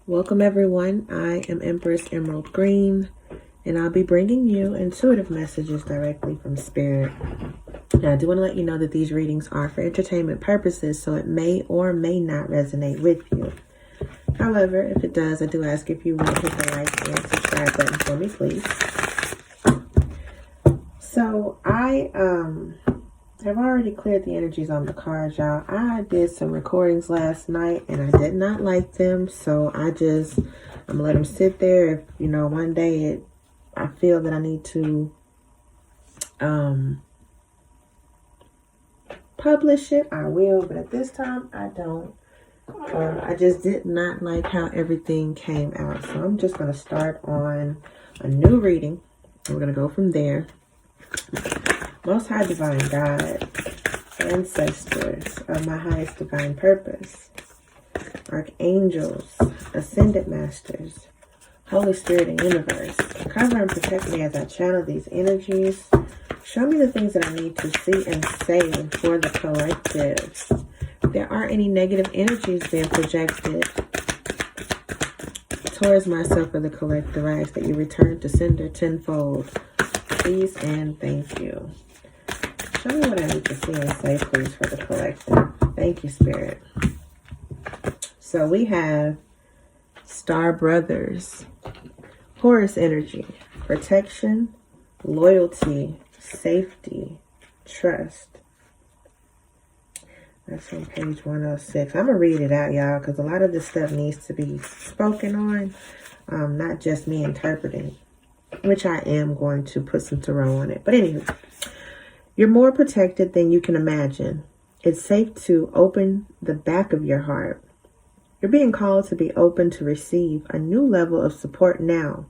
Welcome everyone, I am Empress Emerald Green, and I'll be bringing you intuitive messages directly from Spirit. Now, I do want to let you know that these readings are for entertainment purposes, so it may or may not resonate with you. However, if it does, I do ask if you would hit the like and subscribe button for me, please. So, I have already cleared the energies on the cards, y'all. I did some recordings last night and I did not like them. So I'm gonna let them sit there. If, one day I feel that I need to publish it, I will. But at this time, I don't. I just did not like how everything came out. So I'm just gonna start on a new reading. We're gonna go from there. Most High Divine God, ancestors of my highest divine purpose, archangels, ascended masters, Holy Spirit and universe, cover and protect me as I channel these energies. Show me the things that I need to see and say for the collective. If there are any negative energies being projected towards myself or the collective, I ask that you return to sender tenfold. Please and thank you. Show me what I need to see and say, please, for the collective. Thank you, Spirit. So we have Star Brothers, Horus energy, protection, loyalty, safety, trust. That's on page 106. I'm going to read it out, y'all, because a lot of this stuff needs to be spoken on, not just me interpreting, which I am going to put some tarot on it. But anyway, you're more protected than you can imagine. It's safe to open the back of your heart. You're being called to be open to receive a new level of support now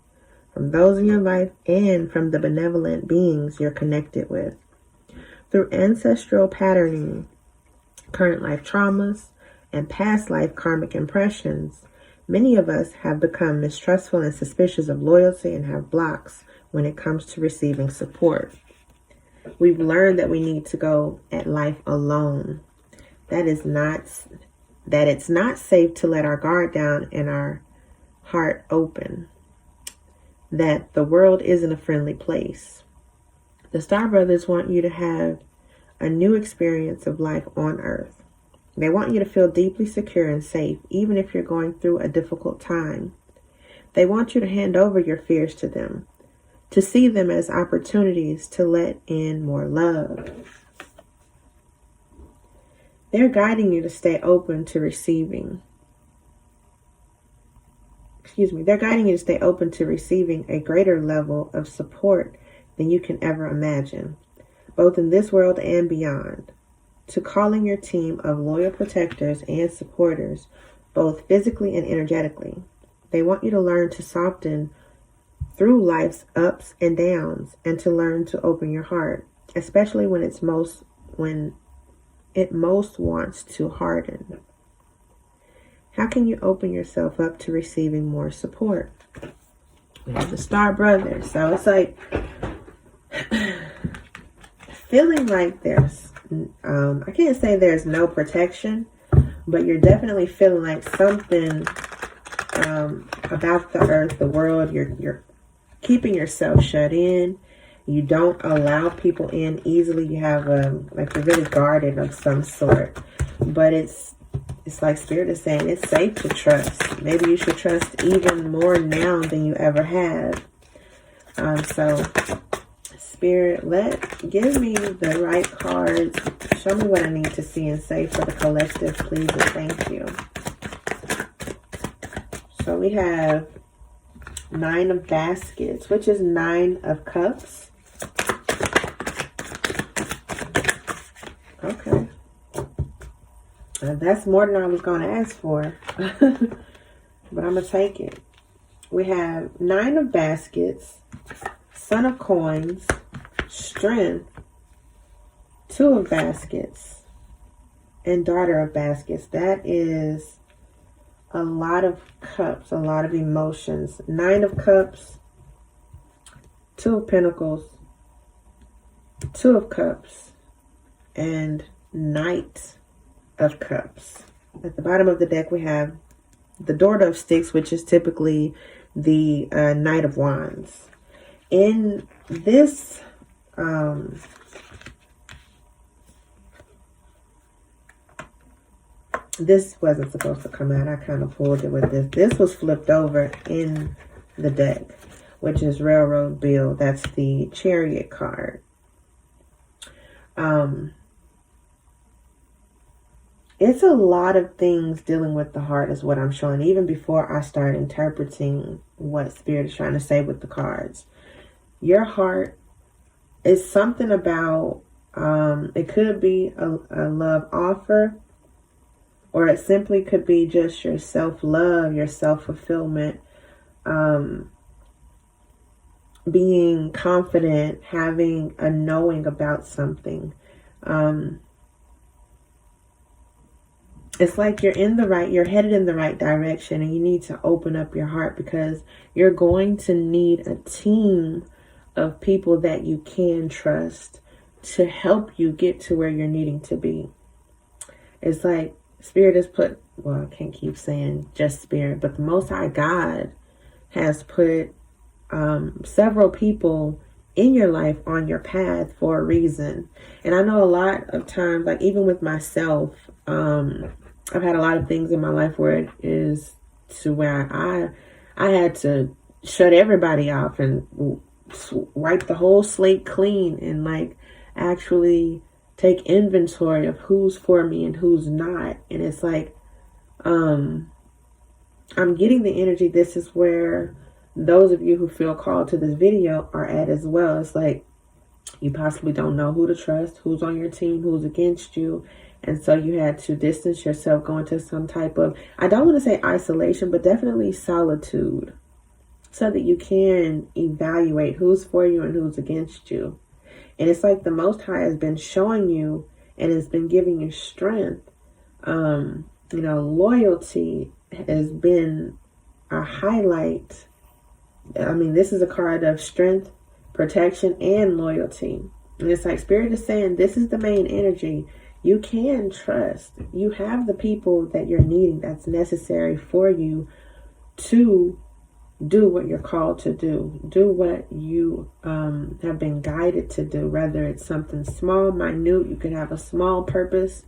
from those in your life and from the benevolent beings you're connected with. Through ancestral patterning, current life traumas, and past life karmic impressions, many of us have become mistrustful and suspicious of loyalty and have blocks when it comes to receiving support. We've learned that we need to go at life alone. That it's not safe to let our guard down and our heart open. That the world isn't a friendly place. The Star Brothers want you to have a new experience of life on Earth. They want you to feel deeply secure and safe, even if you're going through a difficult time. They want you to hand over your fears to them, to see them as opportunities to let in more love. They're guiding you to stay open to receiving. They're guiding you to stay open to receiving a greater level of support than you can ever imagine, both in this world and beyond. To calling your team of loyal protectors and supporters, both physically and energetically. They want you to learn to soften through life's ups and downs and to learn to open your heart, especially when it most wants to harden. How can you open yourself up to receiving more support? We have the Star Brothers. So it's like feeling like there's, I can't say there's no protection, but you're definitely feeling like something about the earth, the world, you're keeping yourself shut in. You don't allow people in easily. You have like you're really guarded of some sort. But it's like Spirit is saying it's safe to trust. Maybe you should trust even more now than you ever have. So Spirit, give me the right cards. Show me what I need to see and say for the collective, please, and thank you. So we have 9 of Baskets, which is 9 of Cups. Okay. That's more than I was going to ask for. But I'm going to take it. We have 9 of Baskets, Son of Coins, Strength, 2 of Baskets, and Daughter of Baskets. That is a lot of cups, a lot of emotions. 9 of Cups, 2 of Pentacles, 2 of Cups, and Knight of Cups. At the bottom of the deck, we have the Daughter of Sticks, which is typically the Knight of Wands. In this this wasn't supposed to come out. I kind of pulled it with this. This was flipped over in the deck, which is Railroad Bill. That's the Chariot card. It's a lot of things dealing with the heart is what I'm showing, even before I start interpreting what Spirit is trying to say with the cards. Your heart is something about, it could be a love offer, or it simply could be just your self-love, your self-fulfillment, being confident, having a knowing about something. It's like you're headed in the right direction, and you need to open up your heart, because you're going to need a team of people that you can trust to help you get to where you're needing to be. It's like Spirit has put, well, I can't keep saying just Spirit, but the Most High God has put several people in your life on your path for a reason. And I know a lot of times, like even with myself, I've had a lot of things in my life where it is to where I had to shut everybody off and wipe the whole slate clean, and like actually take inventory of who's for me and who's not. And it's like, I'm getting the energy. This is where those of you who feel called to this video are at as well. It's like you possibly don't know who to trust, who's on your team, who's against you. And so you had to distance yourself, go into some type of, I don't want to say isolation, but definitely solitude, so that you can evaluate who's for you and who's against you. And it's like the Most High has been showing you and has been giving you strength. Loyalty has been a highlight. I mean, this is a card of strength, protection, and loyalty. And it's like Spirit is saying, this is the main energy. You can trust. You have the people that you're needing that's necessary for you to do what you're called to do. Do what you have been guided to do, whether it's something small, minute. You could have a small purpose,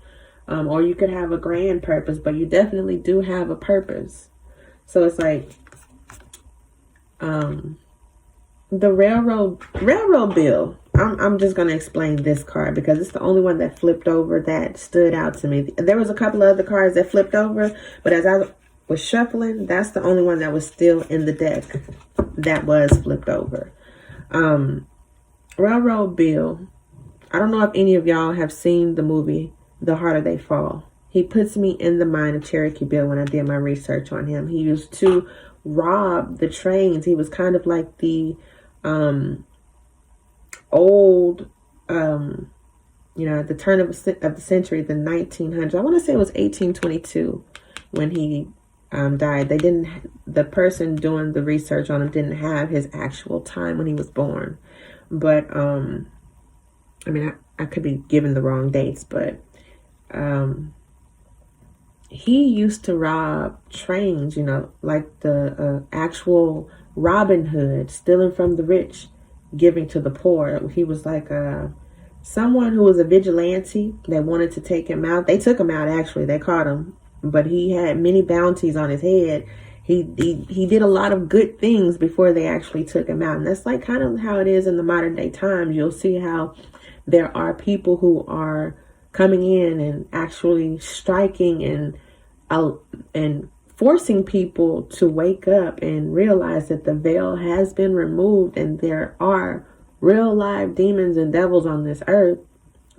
or you could have a grand purpose, but you definitely do have a purpose. So it's like the railroad bill. I'm just going to explain this card because it's the only one that flipped over that stood out to me. There was a couple of other cards that flipped over, but as I was shuffling, that's the only one that was still in the deck that was flipped over. Railroad Bill. I don't know if any of y'all have seen the movie The Harder They Fall. He puts me in the mind of Cherokee Bill when I did my research on him. He used to rob the trains. He was kind of like the old, at the turn of the century, the 1900s. I want to say it was 1822 when he died. The person doing the research on him didn't have his actual time when he was born. But, I could be given the wrong dates, but he used to rob trains, like the actual Robin Hood, stealing from the rich, giving to the poor. He was like someone who was a vigilante that wanted to take him out. They took him out, actually. They caught him, but he had many bounties on his head. He did a lot of good things before they actually took him out. And that's like kind of how it is in the modern day times. You'll see how there are people who are coming in and actually striking and forcing people to wake up and realize that the veil has been removed and there are real live demons and devils on this earth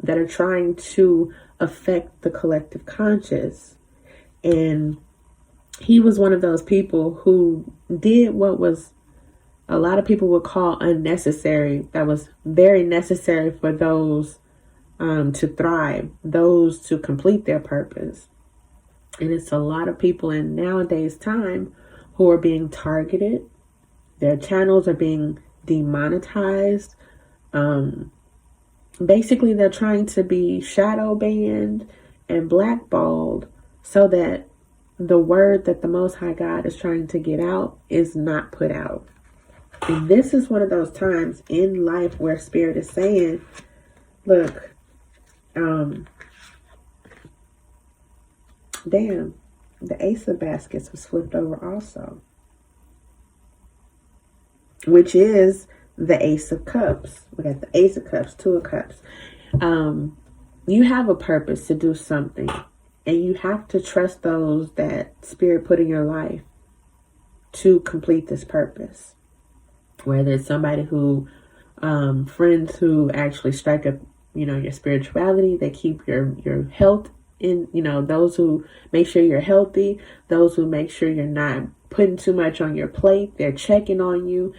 that are trying to affect the collective conscious. And he was one of those people who did what was a lot of people would call unnecessary. That was very necessary for those to thrive, those to complete their purpose. And it's a lot of people in nowadays time who are being targeted. Their channels are being demonetized. Basically, they're trying to be shadow banned and blackballed so that the word that the Most High God is trying to get out is not put out. And this is one of those times in life where Spirit is saying, look, damn, the Ace of Baskets was flipped over also, which is the Ace of Cups. We got the Ace of Cups, Two of Cups. You have a purpose to do something, and you have to trust those that Spirit put in your life to complete this purpose. Whether it's somebody who, friends who actually strike up, your spirituality, they keep your health in, those who make sure you're healthy, those who make sure you're not putting too much on your plate, they're checking on you.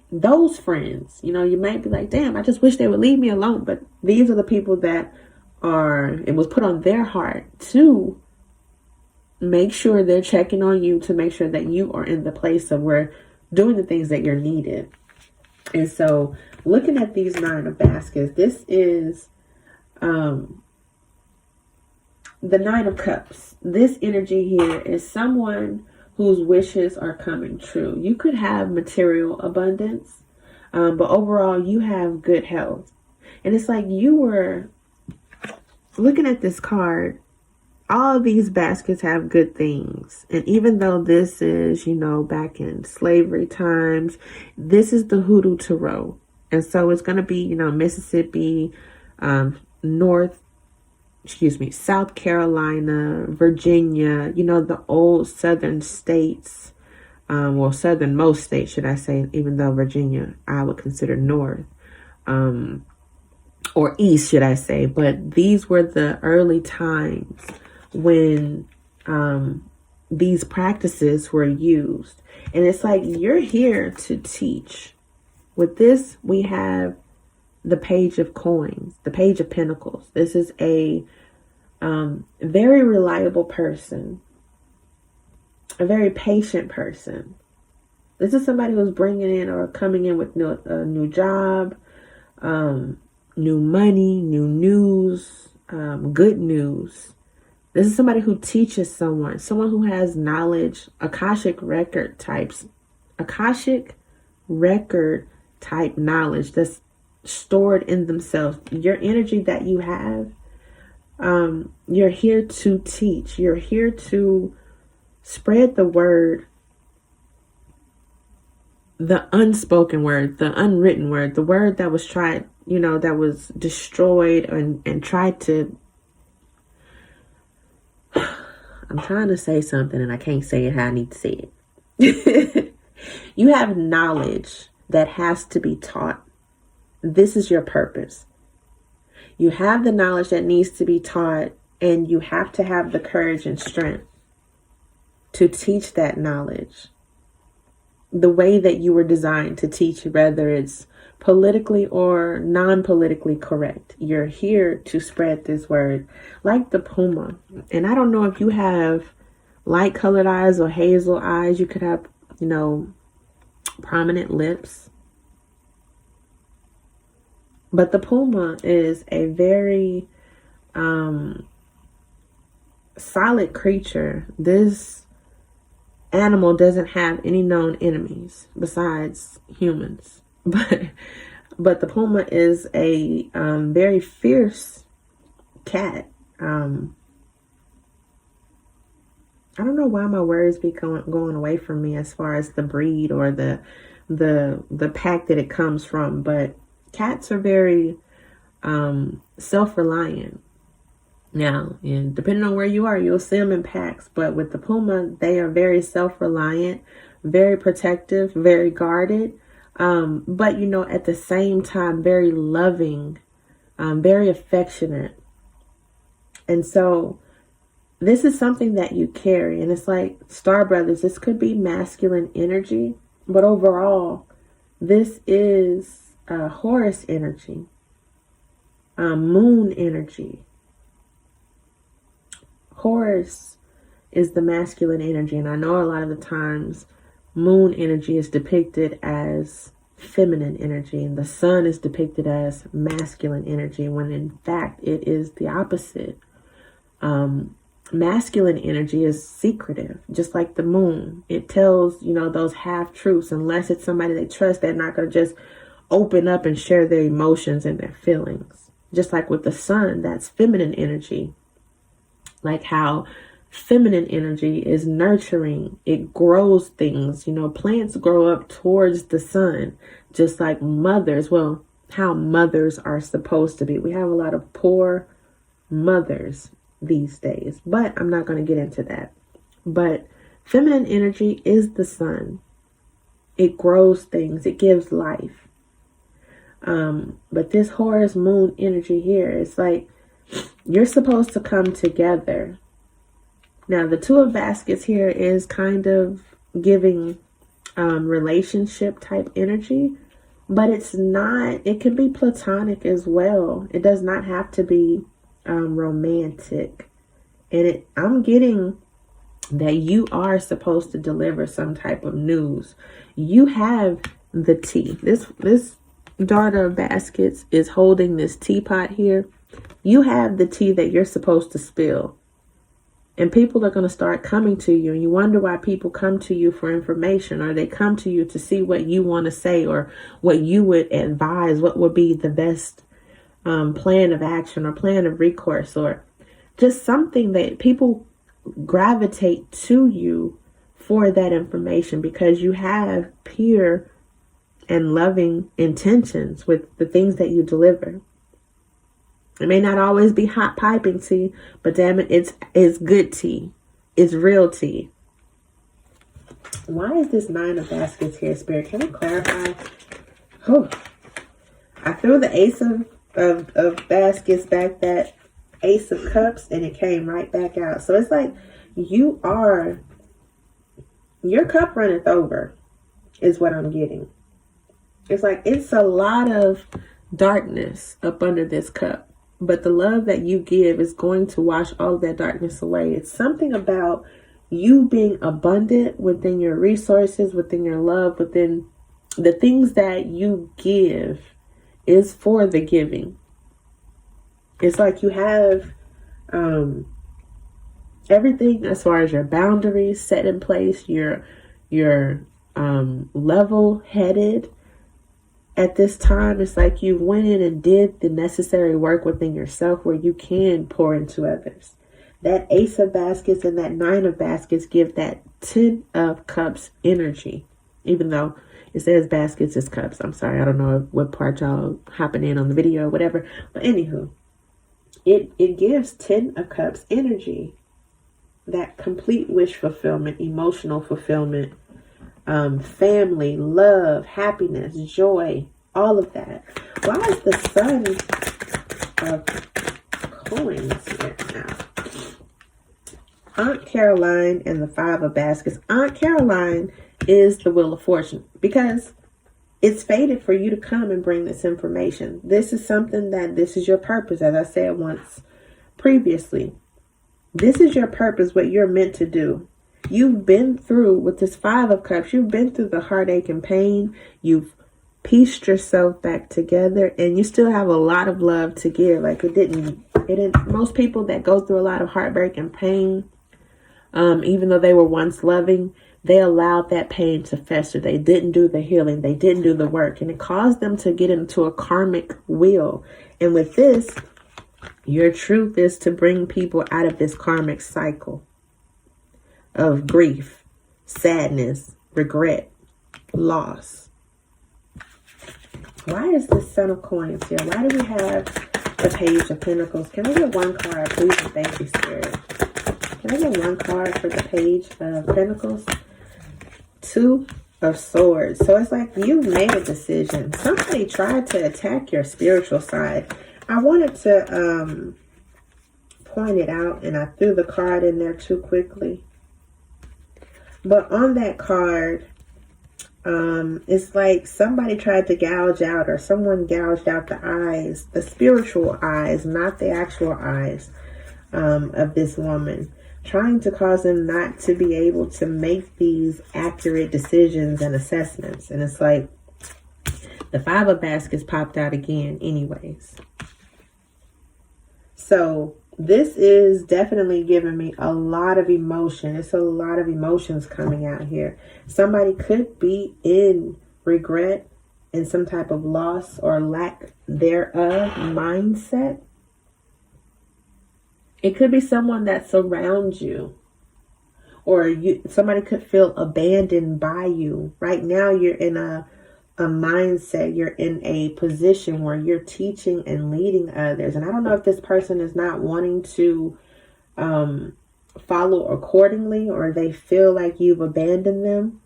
Those friends, you might be like, damn, I just wish they would leave me alone. But these are the people that it was put on their heart to make sure they're checking on you, to make sure that you are in the place of where doing the things that you're needed. And so looking at these 9 of Baskets, this is the 9 of Cups. This energy here is someone whose wishes are coming true. You could have material abundance, but overall you have good health. And it's like you were looking at this card. All of these baskets have good things. And even though this is, back in slavery times, this is the Hoodoo Tarot. And so it's going to be, Mississippi, South Carolina, Virginia, the old southern states, southernmost states, should I say, even though Virginia, I would consider north, or east, should I say. But these were the early times when these practices were used. And it's like, you're here to teach. With this, we have the Page of Coins, the Page of Pentacles. This is a very reliable person, a very patient person. This is somebody who's bringing in or coming in with a new job, new money, new news, good news. This is somebody who teaches someone who has knowledge, Akashic record type knowledge that's stored in themselves. Your energy that you have, you're here to teach. You're here to spread the word, the unspoken word, the unwritten word, the word that was tried, that was destroyed and tried to. I'm trying to say something and I can't say it how I need to say it. You have knowledge that has to be taught. This is your purpose. You have the knowledge that needs to be taught, and you have to have the courage and strength to teach that knowledge the way that you were designed to teach, whether it's politically or non-politically correct. You're here to spread this word like the puma. And I don't know if you have light colored eyes or hazel eyes. You could have, prominent lips. But the puma is a very solid creature. This animal doesn't have any known enemies besides humans. But the puma is a very fierce cat. I don't know why my words be going away from me as far as the breed or the pack that it comes from, but cats are very self-reliant. Now, and depending on where you are, you'll see them in packs. But with the puma, they are very self-reliant, very protective, very guarded. But, at the same time, very loving, very affectionate. And so this is something that you carry. And it's like Star Brothers, this could be masculine energy. But overall, this is Horus energy, moon energy. Horus is the masculine energy. And I know a lot of the times moon energy is depicted as feminine energy and the sun is depicted as masculine energy, when in fact it is the opposite. masculine energy is secretive, just like the moon. It tells, those half truths. Unless it's somebody they trust, they're not going to just open up and share their emotions and their feelings. Just like with the sun, that's feminine energy. Like how feminine energy is nurturing. It grows things. Plants grow up towards the sun, just like mothers. Well, how mothers are supposed to be. We have a lot of poor mothers these days, but I'm not going to get into that. But feminine energy is the sun. It grows things. It gives life. But this Horus moon energy here, it's like you're supposed to come together. Now, the Two of Baskets here is kind of giving relationship type energy, but it's not. It can be platonic as well. It does not have to be romantic. And I'm getting that you are supposed to deliver some type of news. You have the tea. This daughter of baskets is holding this teapot here. You have the tea that you're supposed to spill. And people are going to start coming to you. And you wonder why people come to you for information, or they come to you to see what you want to say or what you would advise, what would be the best plan of action or plan of recourse, or just something that people gravitate to you for that information because you have pure and loving intentions with the things that you deliver. It may not always be hot piping tea, but damn it, it's good tea. It's real tea. Why is this Nine of Baskets here, Spirit? Can you clarify? Oh, I threw the Ace of Baskets back, that Ace of Cups, and it came right back out. So it's like your cup runneth over is what I'm getting. It's like it's a lot of darkness up under this cup, but the love that you give is going to wash all of that darkness away. It's something about you being abundant within your resources, within your love, within the things that you give is for the giving. It's like you have everything as far as your boundaries set in place. You're level-headed at this time. It's like you went in and did the necessary work within yourself where you can pour into others. That Ace of Baskets and that Nine of Baskets give that 10 of Cups energy, even though it says baskets is cups. I'm sorry, I don't know what part y'all hopping in on the video or whatever. But anywho, it gives 10 of Cups energy. That complete wish fulfillment, emotional fulfillment, family, love, happiness, joy, all of that. Why is the Sun of Coins here now? Aunt Caroline and the Five of Baskets. Aunt Caroline is the Wheel of Fortune because it's fated for you to come and bring this information. This is something this is your purpose, as I said once previously. This is your purpose, what you're meant to do. You've been through, with this Five of Cups, you've been through the heartache and pain. You've pieced yourself back together, and you still have a lot of love to give. Like it didn't, most people that go through a lot of heartbreak and pain, even though they were once loving, they allowed that pain to fester. They didn't do the healing. They didn't do the work, and it caused them to get into a karmic wheel. And with this, your truth is to bring people out of this karmic cycle of grief, sadness, regret, loss. Why is the Son of Coins here? Why do we have the Page of Pentacles? Can I get one card, please? And thank you, Spirit. Can I get one card for the Page of Pentacles? Two of Swords. So it's like you made a decision. Somebody tried to attack your spiritual side. I wanted to point it out, and I threw the card in there too quickly. But on that card, it's like somebody tried to gouge out, or someone gouged out the eyes, the spiritual eyes, not the actual eyes of this woman, trying to cause them not to be able to make these accurate decisions and assessments. And it's like the Five of Baskets popped out again anyways. So This is definitely giving me a lot of emotion. It's a lot of emotions coming out here. Somebody could be in regret and some type of loss or lack thereof mindset. It could be someone that surrounds you, or somebody could feel abandoned by you. Right now you're in a mindset, you're in a position where you're teaching and leading others. And I don't know if this person is not wanting to follow accordingly, or they feel like you've abandoned them,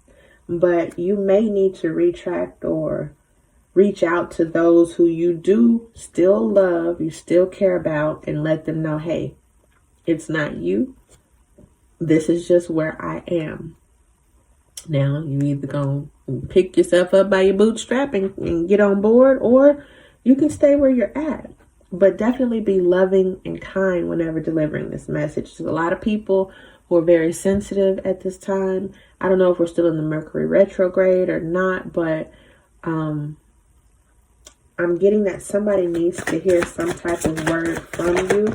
but you may need to retract or reach out to those who you do still love, you still care about, and let them know, hey, it's not you. This is just where I am. Now, you either gonna pick yourself up by your bootstrap and get on board, or you can stay where you're at. But definitely be loving and kind whenever delivering this message. There's a lot of people who are very sensitive at this time. I don't know if we're still in the Mercury retrograde or not, but I'm getting that somebody needs to hear some type of word from you,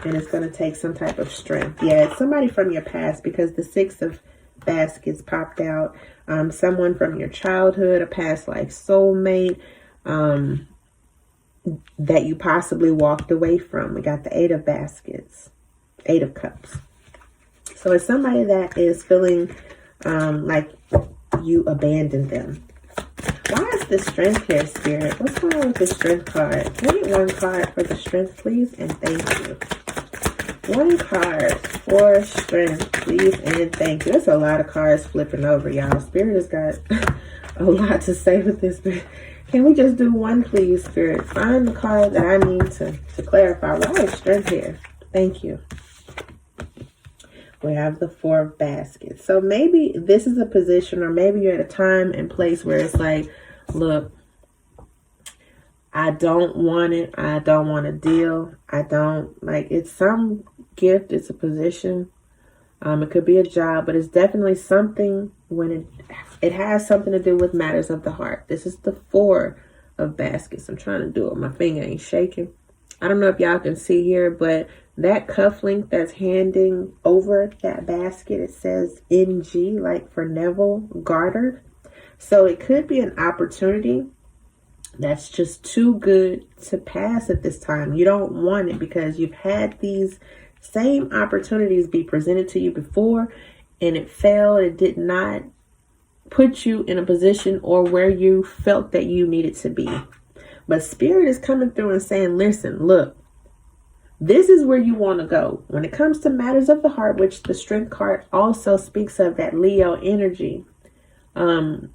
and it's going to take some type of strength. Yeah, it's somebody from your past, because the 6 of baskets popped out. Someone from your childhood, a past life soulmate that you possibly walked away from. We got the 8 of baskets, 8 of cups. So it's somebody that is feeling like you abandoned them. Why is the strength here, Spirit? What's going on with the strength card? Can I get one card for the strength, please? And thank you. One card for strength, please, and thank you. There's a lot of cards flipping over, y'all. Spirit has got a lot to say with this. Can we just do one, please, Spirit? Find the card that I need to clarify. Why is strength here? Thank you. We have the 4 of baskets. So maybe this is a position, or maybe you're at a time and place where it's like, look, I don't want it. I don't want to deal. I don't like, it's some gift. It's a position. It could be a job, but it's definitely something when it has something to do with matters of the heart. This is the 4 of baskets. I'm trying to do it. My finger ain't shaking. I don't know if y'all can see here, but that cufflink that's handing over that basket, it says NG, like for Neville Goddard. So it could be an opportunity that's just too good to pass at this time. You don't want it because you've had these same opportunities be presented to you before and it failed. It did not put you in a position or where you felt that you needed to be. But Spirit is coming through and saying, listen, look, this is where you want to go. When it comes to matters of the heart, which the Strength card also speaks of, that Leo energy. When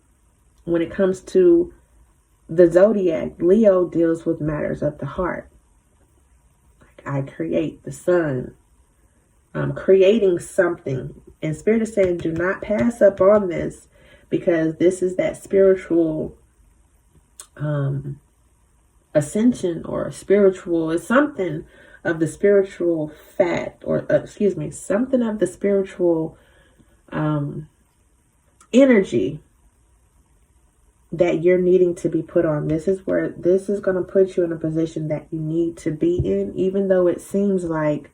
it comes to the zodiac, Leo deals with matters of the heart. I create the sun. I'm creating something. And Spirit is saying, do not pass up on this, because this is that spiritual ascension, or spiritual, is something of the spiritual fact, or something of the spiritual energy that you're needing to be put on. This is where this is going to put you in a position that you need to be in, even though it seems like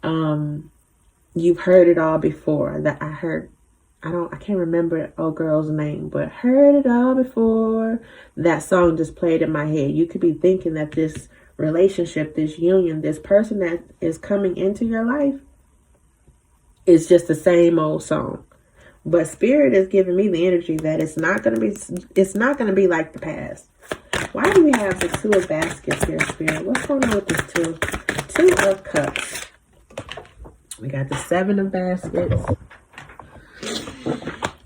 you've heard it all before. That I can't remember old girl's name, but heard it all before. That song just played in my head. You could be thinking that this relationship, this union, this person that is coming into your life is just the same old song. But Spirit is giving me the energy that it's not going to be like the past. Why do we have the 2 of baskets here, Spirit? What's going on with this 2 of cups? We got the 7 of baskets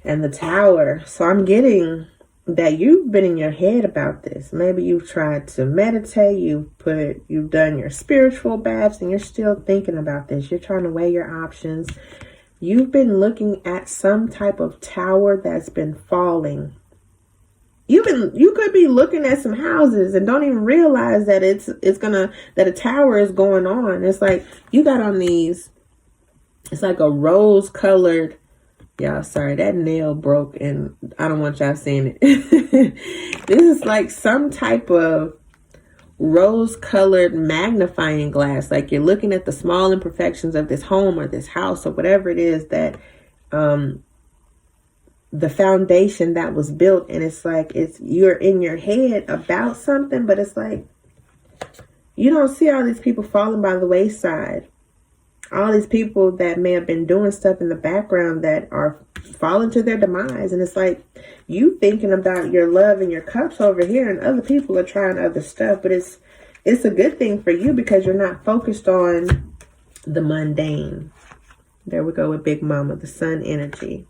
and the Tower. So I'm getting that you've been in your head about this. Maybe you've tried to meditate, you've done your spiritual baths, and you're still thinking about this. You're trying to weigh your options. You've been looking at some type of tower that's been falling. You could be looking at some houses and don't even realize that that a tower is going on. It's like you got on these, it's like a rose colored, y'all, sorry, that nail broke and I don't want y'all seeing it. This is like some type of rose-colored magnifying glass. Like you're looking at the small imperfections of this home or this house or whatever it is that the foundation that was built. And it's like you're in your head about something, but it's like you don't see all these people falling by the wayside. All these people that may have been doing stuff in the background that are falling to their demise. And it's like you thinking about your love and your cups over here, and other people are trying other stuff. But it's a good thing for you because you're not focused on the mundane. There we go with Big Mama, the sun energy.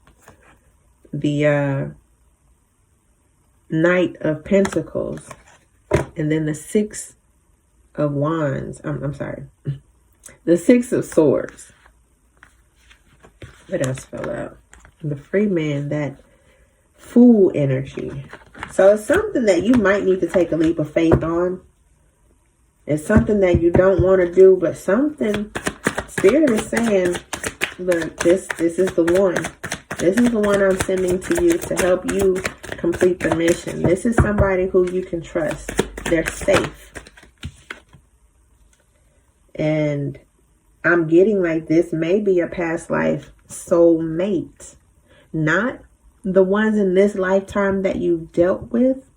The Knight of Pentacles. And then the Six of Wands. I'm sorry. The Six of Swords. What else fell out? The Free Man, that Fool energy. So it's something that you might need to take a leap of faith on. It's something that you don't want to do, but something Spirit is saying, look, this is the one. This is the one I'm sending to you to help you complete the mission. This is somebody who you can trust. They're safe. And I'm getting like this may be a past life soulmate. Not the ones in this lifetime that you've dealt with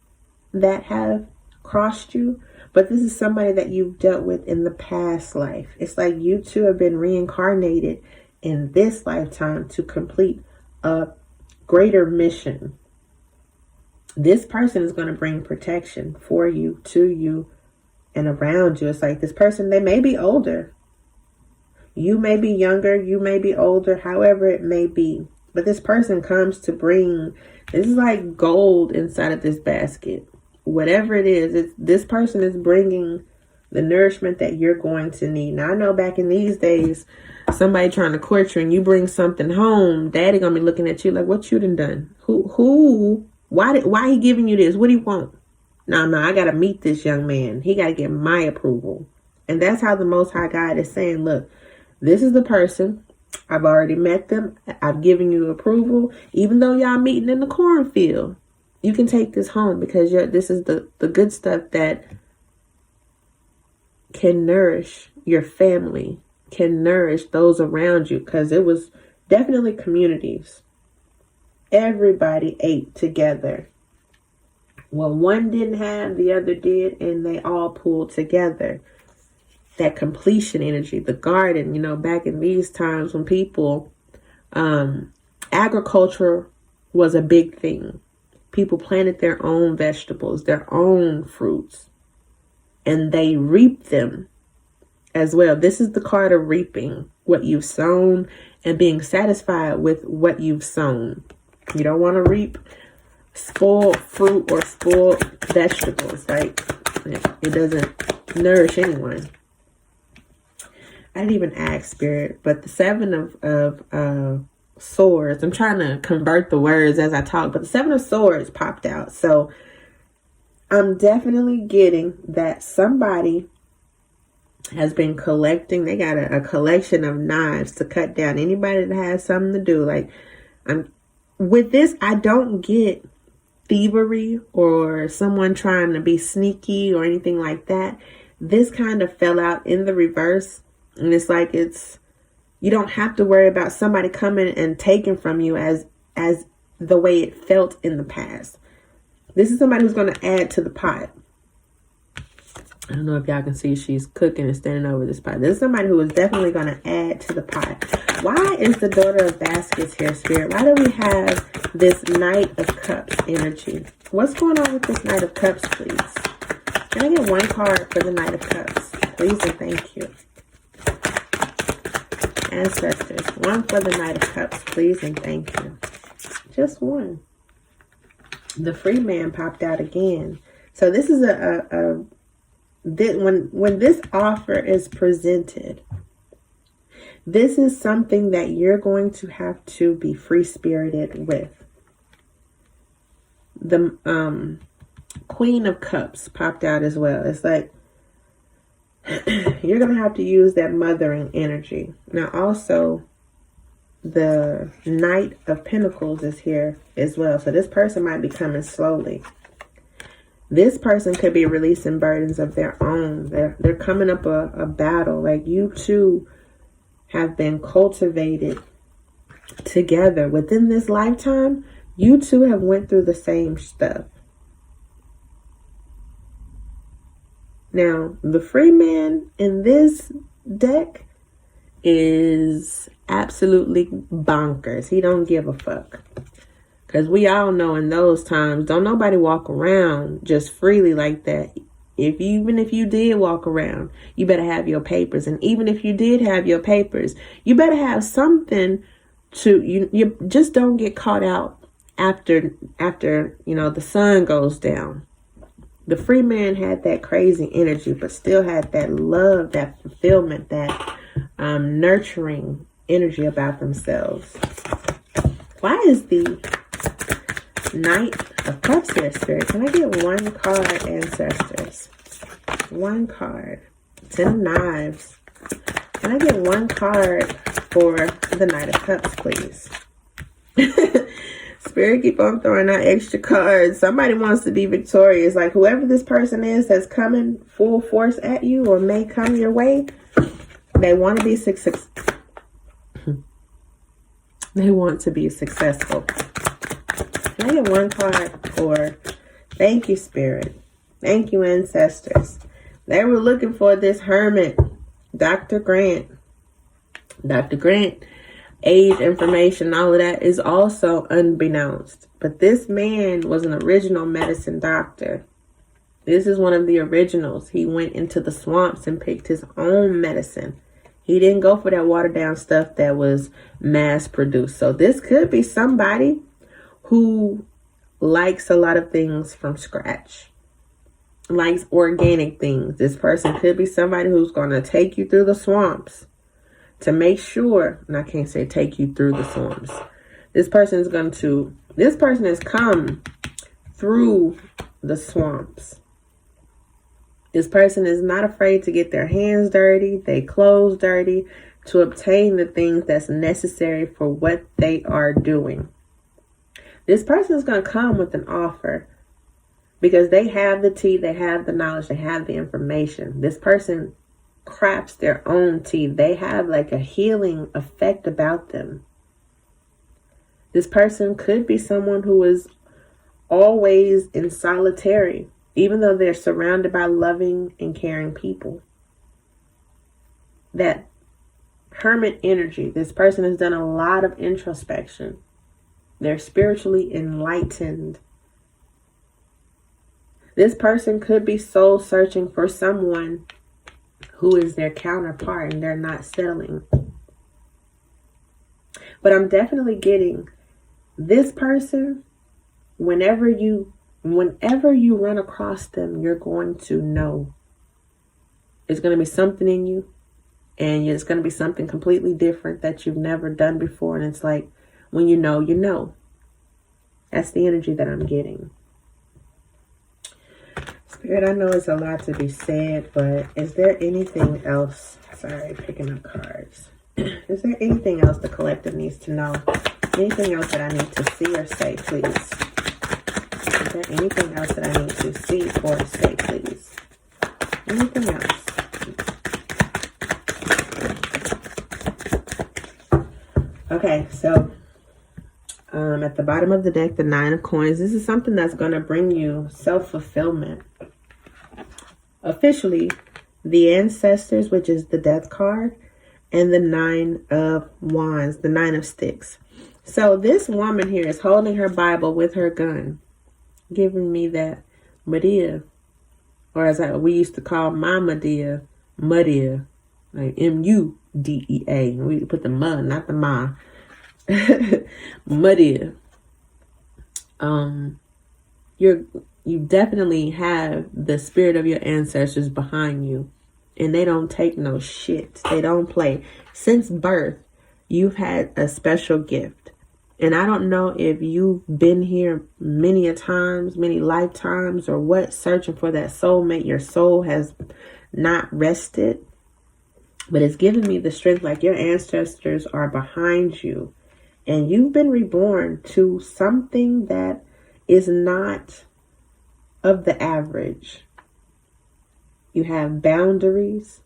that have crossed you. But this is somebody that you've dealt with in the past life. It's like you two have been reincarnated in this lifetime to complete a greater mission. This person is going to bring protection for you, to you, and around you. It's like this person, they may be older. You may be younger, you may be older, however it may be. But this person comes to bring, this is like gold inside of this basket. Whatever it is, this person is bringing the nourishment that you're going to need. Now, I know back in these days, somebody trying to court you and you bring something home, daddy gonna be looking at you like, what you done? Why he giving you this? What do you want? No, I gotta meet this young man. He gotta get my approval. And that's how the Most High God is saying, look, this is the person. I've already met them. I've given you approval. Even though y'all meeting in the cornfield, you can take this home because this is the good stuff that can nourish your family, can nourish those around you, because it was definitely communities. Everybody ate together. What one didn't have, the other did, and they all pulled together. That completion energy, the garden, back in these times when people, agriculture was a big thing. People planted their own vegetables, their own fruits, and they reaped them as well. This is the card of reaping what you've sown and being satisfied with what you've sown. You don't want to reap spoiled fruit or spoiled vegetables. Like, it doesn't nourish anyone. I didn't even ask Spirit, but the Seven of Swords, I'm trying to convert the words as I talk, but the Seven of Swords popped out. So I'm definitely getting that somebody has been collecting. They got a collection of knives to cut down anybody that has something to do. Like, with this, I don't get thievery or someone trying to be sneaky or anything like that. This kind of fell out in the reverse. And it's like you don't have to worry about somebody coming and taking from you as the way it felt in the past. This is somebody who's going to add to the pot. I don't know if y'all can see she's cooking and standing over this pot. This is somebody who is definitely going to add to the pot. Why is the Daughter of Baskets here, Spirit? Why do we have this Knight of Cups energy? What's going on with this Knight of Cups, please? Can I get one card for the Knight of Cups? Please and thank you. Ancestors, one for the Knight of Cups, please and thank you. Just one. The Free Man popped out again. So this is when this offer is presented, this is something that you're going to have to be free-spirited with. The Queen of Cups popped out as well. It's like you're going to have to use that mothering energy. Now, also, the Knight of Pentacles is here as well. So this person might be coming slowly. This person could be releasing burdens of their own. They're coming up a battle. Like, you two have been cultivated together within this lifetime. You two have went through the same stuff. Now, the free man in this deck is absolutely bonkers. He don't give a fuck. Because we all know in those times, don't nobody walk around just freely like that. Even if you did walk around, you better have your papers. And even if you did have your papers, you better have something to, you just don't get caught out after, the sun goes down. The free man had that crazy energy, but still had that love, that fulfillment, that nurturing energy about themselves. Why is the Knight of Cups here, Spirit? Can I get one card, Ancestors? One card. Ten of Knives. Can I get one card for the Knight of Cups, please? Spirit, keep on throwing out extra cards. Somebody wants to be victorious. Like, whoever this person is that's coming full force at you or may come your way, they want to be successful. They want to be successful. Can I get one card for, thank you, Spirit. Thank you, Ancestors. They were looking for this hermit, Dr. Grant. Dr. Grant, age, information, all of that is also unbeknownst. But this man was an original medicine doctor. This is one of the originals. He went into the swamps and picked his own medicine. He didn't go for that watered down stuff that was mass produced. So this could be somebody who likes a lot of things from scratch, likes organic things. This person could be somebody who's going to take you through the swamps to make sure, and I can't say take you through the swamps. This person has come through the swamps. This person is not afraid to get their hands dirty, their clothes dirty, to obtain the things that's necessary for what they are doing. This person is going to come with an offer because they have the tea, they have the knowledge, they have the information. This person crafts their own tea. They have like a healing effect about them. This person could be someone who is always in solitary, even though they're surrounded by loving and caring people. That hermit energy, this person has done a lot of introspection. They're spiritually enlightened. This person could be soul searching for someone who is their counterpart and they're not settling. But I'm definitely getting this person, whenever you run across them, you're going to know. It's going to be something in you, and it's going to be something completely different that you've never done before. And it's like, when you know, you know. That's the energy that I'm getting. Spirit, I know it's a lot to be said, but is there anything else? Sorry, picking up cards. Is there anything else the collective needs to know? Anything else that I need to see or say, please? Is there anything else that I need to see or say, please? Anything else? Okay, so at the bottom of the deck, the Nine of Coins. This is something that's going to bring you self-fulfillment. Officially, the Ancestors, which is the Death card, and the Nine of Wands, the Nine of Sticks. So this woman here is holding her Bible with her gun, giving me that Medea, or as we used to call my Medea, like M-U-D-E-A. We put the ma, not the ma. Medea. You definitely have the spirit of your ancestors behind you, and they don't take no shit. They don't play. Since birth, you've had a special gift. And I don't know if you've been here many a times, many lifetimes, or what, searching for that soulmate. Your soul has not rested, but it's given me the strength, like your ancestors are behind you. And you've been reborn to something that is not of the average. You have boundaries.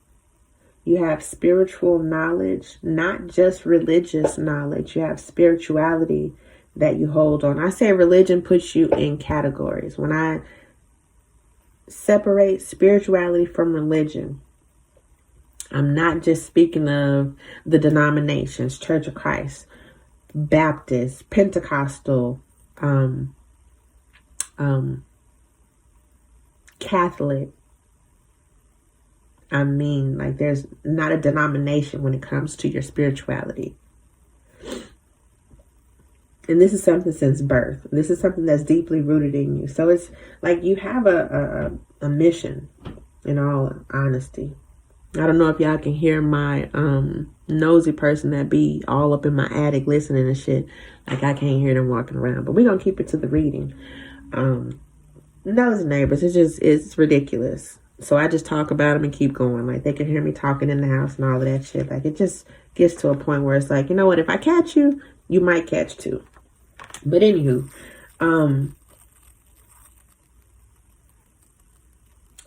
You have spiritual knowledge, not just religious knowledge. You have spirituality that you hold on. I say religion puts you in categories. When I separate spirituality from religion, I'm not just speaking of the denominations, Church of Christ, Baptist, Pentecostal, Catholic. I mean, like, there's not a denomination when it comes to your spirituality. And this is something since birth. This is something that's deeply rooted in you. So it's like you have a mission, in all honesty. I don't know if y'all can hear my nosy person that be all up in my attic listening and shit. Like, I can't hear them walking around. But we're going to keep it to the reading. Nosy neighbors, it's ridiculous. So I just talk about them and keep going. Like, they can hear me talking in the house and all of that shit. Like, it just gets to a point where it's like, you know what? If I catch you, you might catch too. But anywho,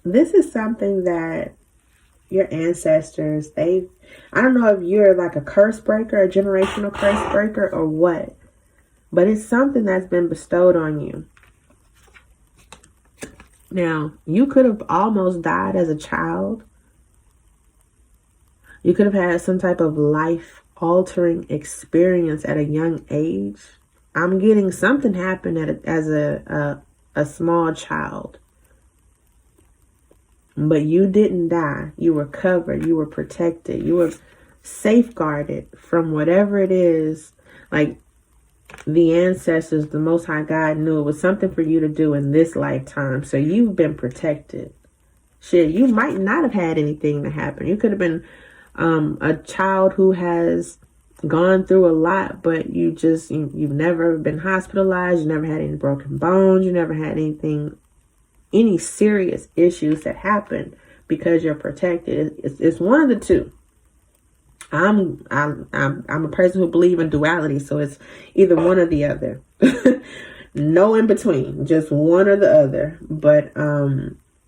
this is something that your ancestors, I don't know if you're like a curse breaker, a generational curse breaker or what, but it's something that's been bestowed on you. Now, you could have almost died as a child. You could have had some type of life-altering experience at a young age. I'm getting something happened as a small child. But you didn't die. You were covered. You were protected. You were safeguarded from whatever it is. Like, the ancestors, the Most High God knew it was something for you to do in this lifetime. So you've been protected. Shit, you might not have had anything to happen. You could have been a child who has gone through a lot, but you've never been hospitalized. You never had any broken bones. You never had any serious issues that happen because you're protected. It's one of the two. I'm a person who believes in duality, so it's either one or the other. No in between, just one or the other. But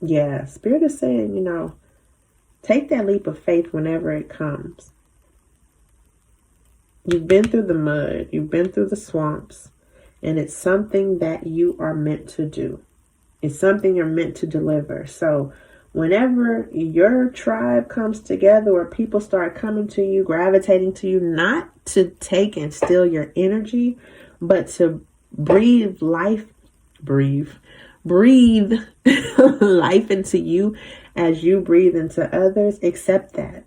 yeah, Spirit is saying, take that leap of faith whenever it comes. You've been through the mud, you've been through the swamps, and it's something that you are meant to do. It's something you're meant to deliver. So whenever your tribe comes together or people start coming to you, gravitating to you, not to take and steal your energy, but to breathe life into you as you breathe into others, accept that.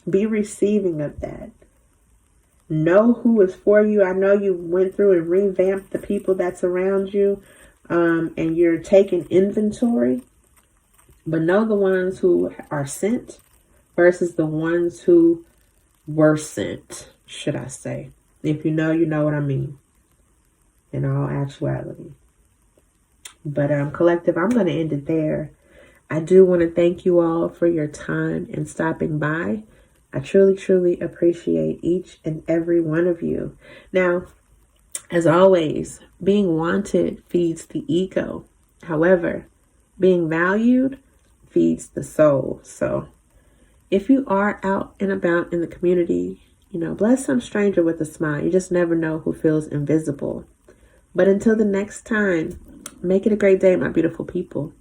Be receiving of that. Know who is for you. I know you went through and revamped the people that's around you, and you're taking inventory. But know the ones who are sent versus the ones who were sent, should I say. If you know what I mean. In all actuality. But collective, I'm going to end it there. I do want to thank you all for your time and stopping by. I truly, truly appreciate each and every one of you. Now, as always, being wanted feeds the ego. However, being valued feeds the soul. So if you are out and about in the community, bless some stranger with a smile. You just never know who feels invisible. But until the next time, make it a great day, my beautiful people.